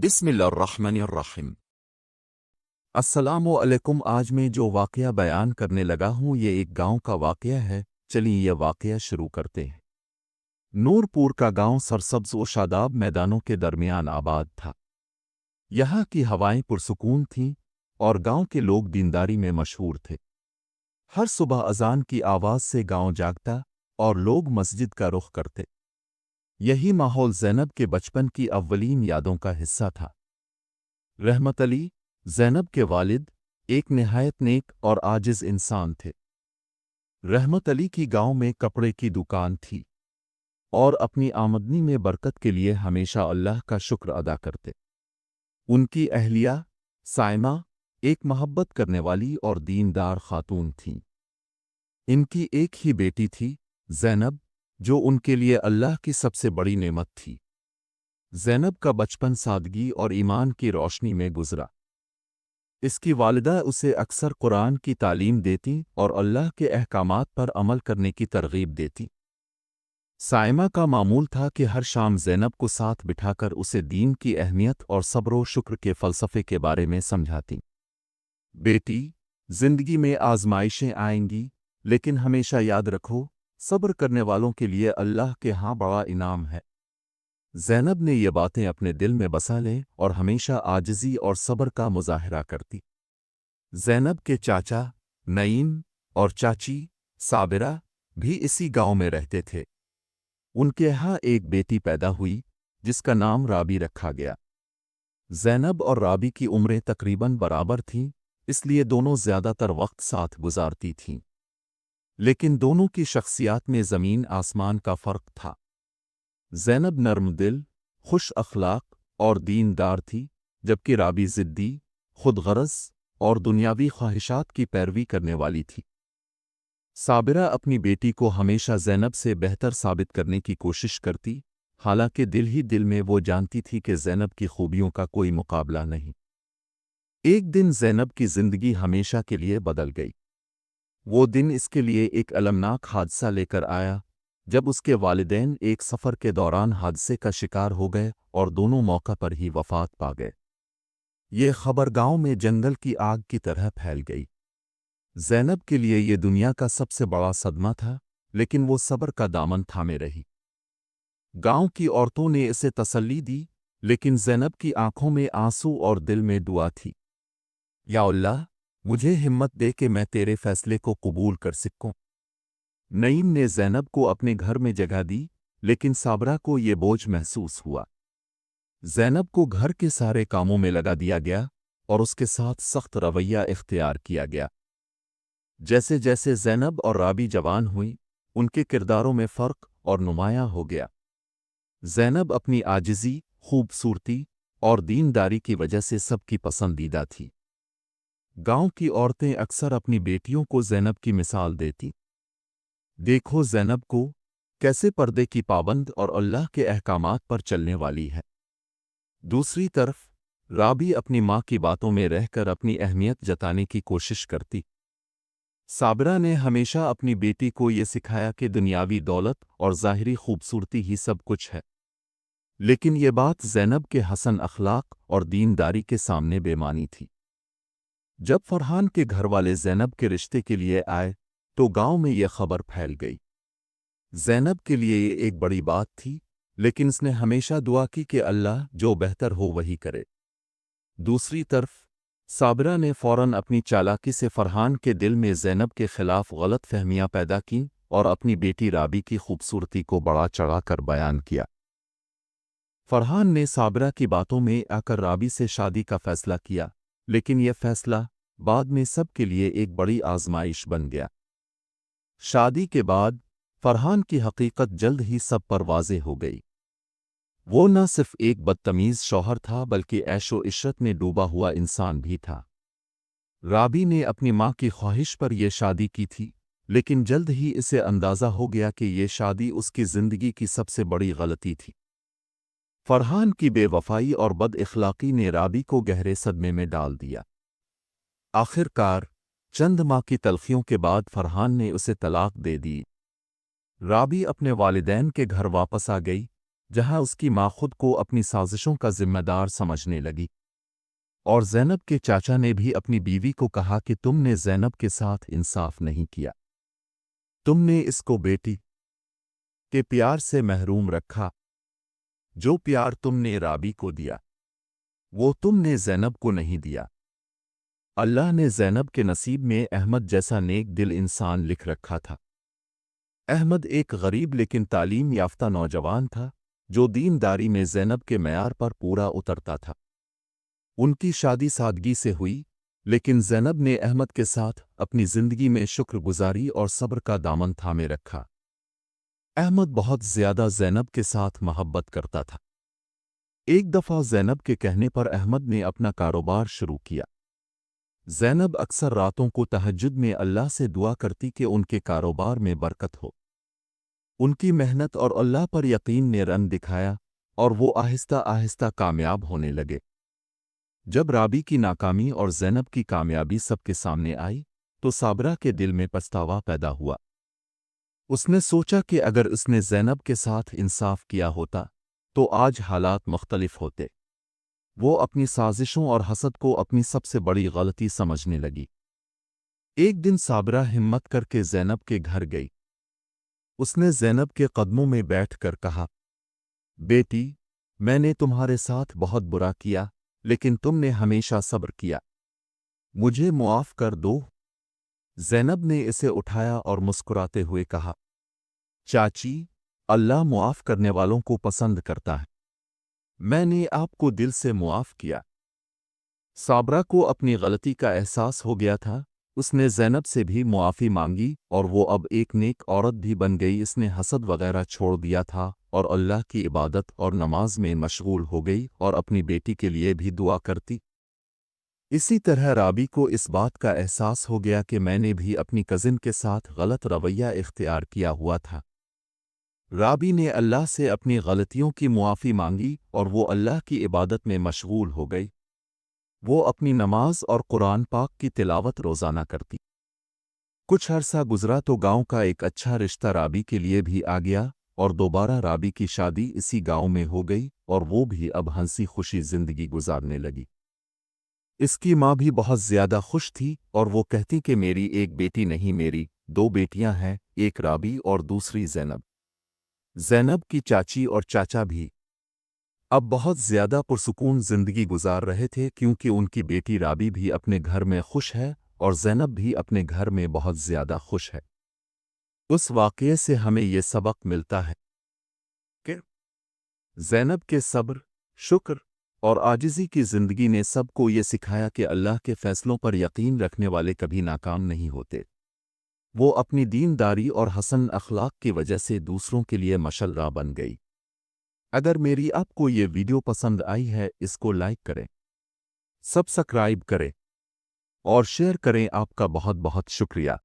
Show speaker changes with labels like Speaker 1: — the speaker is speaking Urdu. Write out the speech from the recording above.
Speaker 1: بسم اللہ الرحمن الرحیم۔
Speaker 2: السلام علیکم۔ آج میں جو واقعہ بیان کرنے لگا ہوں یہ ایک گاؤں کا واقعہ ہے۔ چلیے یہ واقعہ شروع کرتے ہیں۔ نور پور کا گاؤں سرسبز و شاداب میدانوں کے درمیان آباد تھا۔ یہاں کی ہوائیں پرسکون تھیں اور گاؤں کے لوگ دینداری میں مشہور تھے۔ ہر صبح اذان کی آواز سے گاؤں جاگتا اور لوگ مسجد کا رخ کرتے۔ یہی ماحول زینب کے بچپن کی اولین یادوں کا حصہ تھا۔ رحمت علی، زینب کے والد، ایک نہایت نیک اور عاجز انسان تھے۔ رحمت علی کی گاؤں میں کپڑے کی دکان تھی اور اپنی آمدنی میں برکت کے لیے ہمیشہ اللہ کا شکر ادا کرتے۔ ان کی اہلیہ سائمہ ایک محبت کرنے والی اور دیندار خاتون تھیں۔ ان کی ایک ہی بیٹی تھی، زینب، جو ان کے لیے اللہ کی سب سے بڑی نعمت تھی۔ زینب کا بچپن سادگی اور ایمان کی روشنی میں گزرا۔ اس کی والدہ اسے اکثر قرآن کی تعلیم دیتی اور اللہ کے احکامات پر عمل کرنے کی ترغیب دیتی۔ سائمہ کا معمول تھا کہ ہر شام زینب کو ساتھ بٹھا کر اسے دین کی اہمیت اور صبر و شکر کے فلسفے کے بارے میں سمجھاتی۔ بیٹی، زندگی میں آزمائشیں آئیں گی، لیکن ہمیشہ یاد رکھو، صبر کرنے والوں کے لیے اللہ کے ہاں بڑا انعام ہے۔ زینب نے یہ باتیں اپنے دل میں بسا لیں اور ہمیشہ عاجزی اور صبر کا مظاہرہ کرتی۔ زینب کے چاچا نعیم اور چاچی صابرہ بھی اسی گاؤں میں رہتے تھے۔ ان کے یہاں ایک بیٹی پیدا ہوئی جس کا نام رابی رکھا گیا۔ زینب اور رابی کی عمریں تقریباً برابر تھیں، اس لیے دونوں زیادہ تر وقت ساتھ گزارتی تھیں۔ لیکن دونوں کی شخصیات میں زمین آسمان کا فرق تھا۔ زینب نرم دل، خوش اخلاق اور دیندار تھی، جبکہ رابی ضدی، خود غرض اور دنیاوی خواہشات کی پیروی کرنے والی تھی۔ صابرہ اپنی بیٹی کو ہمیشہ زینب سے بہتر ثابت کرنے کی کوشش کرتی، حالانکہ دل ہی دل میں وہ جانتی تھی کہ زینب کی خوبیوں کا کوئی مقابلہ نہیں۔ ایک دن زینب کی زندگی ہمیشہ کے لیے بدل گئی۔ وہ دن اس کے لیے ایک المناک حادثہ لے کر آیا جب اس کے والدین ایک سفر کے دوران حادثے کا شکار ہو گئے اور دونوں موقع پر ہی وفات پا گئے۔ یہ خبر گاؤں میں جنگل کی آگ کی طرح پھیل گئی۔ زینب کے لیے یہ دنیا کا سب سے بڑا صدمہ تھا، لیکن وہ صبر کا دامن تھامے رہی۔ گاؤں کی عورتوں نے اسے تسلی دی، لیکن زینب کی آنکھوں میں آنسو اور دل میں دعا تھی۔ یا اللہ، مجھے ہمت دے کہ میں تیرے فیصلے کو قبول کر سکوں۔ نعیم نے زینب کو اپنے گھر میں جگہ دی، لیکن صابرہ کو یہ بوجھ محسوس ہوا۔ زینب کو گھر کے سارے کاموں میں لگا دیا گیا اور اس کے ساتھ سخت رویہ اختیار کیا گیا۔ جیسے جیسے زینب اور رابی جوان ہوئیں، ان کے کرداروں میں فرق اور نمایاں ہو گیا۔ زینب اپنی عاجزی، خوبصورتی اور دینداری کی وجہ سے سب کی پسندیدہ تھی۔ گاؤں کی عورتیں اکثر اپنی بیٹیوں کو زینب کی مثال دیتی۔ دیکھو زینب کو، کیسے پردے کی پابند اور اللہ کے احکامات پر چلنے والی ہے۔ دوسری طرف رابی اپنی ماں کی باتوں میں رہ کر اپنی اہمیت جتانے کی کوشش کرتی۔ صابرہ نے ہمیشہ اپنی بیٹی کو یہ سکھایا کہ دنیاوی دولت اور ظاہری خوبصورتی ہی سب کچھ ہے، لیکن یہ بات زینب کے حسن اخلاق اور دینداری کے سامنے بے معنی تھی۔ جب فرحان کے گھر والے زینب کے رشتے کے لیے آئے تو گاؤں میں یہ خبر پھیل گئی۔ زینب کے لیے یہ ایک بڑی بات تھی، لیکن اس نے ہمیشہ دعا کی کہ اللہ جو بہتر ہو وہی کرے۔ دوسری طرف صابرہ نے فوراً اپنی چالاکی سے فرحان کے دل میں زینب کے خلاف غلط فہمیاں پیدا کیں اور اپنی بیٹی رابی کی خوبصورتی کو بڑا چڑھا کر بیان کیا۔ فرحان نے صابرہ کی باتوں میں آ کر رابی سے شادی کا فیصلہ کیا، لیکن یہ فیصلہ بعد میں سب کے لیے ایک بڑی آزمائش بن گیا۔ شادی کے بعد فرحان کی حقیقت جلد ہی سب پر واضح ہو گئی۔ وہ نہ صرف ایک بدتمیز شوہر تھا بلکہ عیش و عشرت میں ڈوبا ہوا انسان بھی تھا۔ رابی نے اپنی ماں کی خواہش پر یہ شادی کی تھی، لیکن جلد ہی اسے اندازہ ہو گیا کہ یہ شادی اس کی زندگی کی سب سے بڑی غلطی تھی۔ فرحان کی بے وفائی اور بد اخلاقی نے رابی کو گہرے صدمے میں ڈال دیا۔ آخر کار چند ماہ کی تلخیوں کے بعد فرحان نے اسے طلاق دے دی۔ رابی اپنے والدین کے گھر واپس آ گئی، جہاں اس کی ماں خود کو اپنی سازشوں کا ذمہ دار سمجھنے لگی، اور زینب کے چاچا نے بھی اپنی بیوی کو کہا کہ تم نے زینب کے ساتھ انصاف نہیں کیا، تم نے اس کو بیٹی کے پیار سے محروم رکھا، جو پیار تم نے رابی کو دیا وہ تم نے زینب کو نہیں دیا۔ اللہ نے زینب کے نصیب میں احمد جیسا نیک دل انسان لکھ رکھا تھا۔ احمد ایک غریب لیکن تعلیم یافتہ نوجوان تھا جو دینداری میں زینب کے معیار پر پورا اترتا تھا۔ ان کی شادی سادگی سے ہوئی، لیکن زینب نے احمد کے ساتھ اپنی زندگی میں شکر گزاری اور صبر کا دامن تھامے رکھا۔ احمد بہت زیادہ زینب کے ساتھ محبت کرتا تھا۔ ایک دفعہ زینب کے کہنے پر احمد نے اپنا کاروبار شروع کیا۔ زینب اکثر راتوں کو تہجد میں اللہ سے دعا کرتی کہ ان کے کاروبار میں برکت ہو۔ ان کی محنت اور اللہ پر یقین نے رنگ دکھایا اور وہ آہستہ آہستہ کامیاب ہونے لگے۔ جب رابی کی ناکامی اور زینب کی کامیابی سب کے سامنے آئی تو صابرہ کے دل میں پچھتاوا پیدا ہوا۔ اس نے سوچا کہ اگر اس نے زینب کے ساتھ انصاف کیا ہوتا تو آج حالات مختلف ہوتے۔ وہ اپنی سازشوں اور حسد کو اپنی سب سے بڑی غلطی سمجھنے لگی۔ ایک دن صابرہ ہمت کر کے زینب کے گھر گئی۔ اس نے زینب کے قدموں میں بیٹھ کر کہا، بیٹی، میں نے تمہارے ساتھ بہت برا کیا، لیکن تم نے ہمیشہ صبر کیا، مجھے معاف کر دو۔ زینب نے اسے اٹھایا اور مسکراتے ہوئے کہا، چاچی، اللہ معاف کرنے والوں کو پسند کرتا ہے، میں نے آپ کو دل سے معاف کیا۔ صابرہ کو اپنی غلطی کا احساس ہو گیا تھا۔ اس نے زینب سے بھی معافی مانگی اور وہ اب ایک نیک عورت بھی بن گئی۔ اس نے حسد وغیرہ چھوڑ دیا تھا اور اللہ کی عبادت اور نماز میں مشغول ہو گئی اور اپنی بیٹی کے لیے بھی دعا کرتی۔ اسی طرح رابی کو اس بات کا احساس ہو گیا کہ میں نے بھی اپنی کزن کے ساتھ غلط رویہ اختیار کیا ہوا تھا۔ رابی نے اللہ سے اپنی غلطیوں کی معافی مانگی اور وہ اللہ کی عبادت میں مشغول ہو گئی۔ وہ اپنی نماز اور قرآن پاک کی تلاوت روزانہ کرتی۔ کچھ عرصہ گزرا تو گاؤں کا ایک اچھا رشتہ رابی کے لیے بھی آ گیا اور دوبارہ رابی کی شادی اسی گاؤں میں ہو گئی اور وہ بھی اب ہنسی خوشی زندگی گزارنے لگی۔ اس کی ماں بھی بہت زیادہ خوش تھی اور وہ کہتی کہ میری ایک بیٹی نہیں، میری 2 بیٹیاں ہیں، ایک رابی اور دوسری زینب۔ زینب کی چاچی اور چاچا بھی اب بہت زیادہ پرسکون زندگی گزار رہے تھے کیونکہ ان کی بیٹی رابی بھی اپنے گھر میں خوش ہے اور زینب بھی اپنے گھر میں بہت زیادہ خوش ہے۔ اس واقعے سے ہمیں یہ سبق ملتا ہے کہ زینب کے صبر، شکر اور عاجزی کی زندگی نے سب کو یہ سکھایا کہ اللہ کے فیصلوں پر یقین رکھنے والے کبھی ناکام نہیں ہوتے۔ وہ اپنی دینداری اور حسن اخلاق کی وجہ سے دوسروں کے لیے مشعل راہ بن گئی۔ اگر میری آپ کو یہ ویڈیو پسند آئی ہے، اس کو لائک کریں، سبسکرائب کریں اور شیئر کریں۔ آپ کا بہت بہت شکریہ۔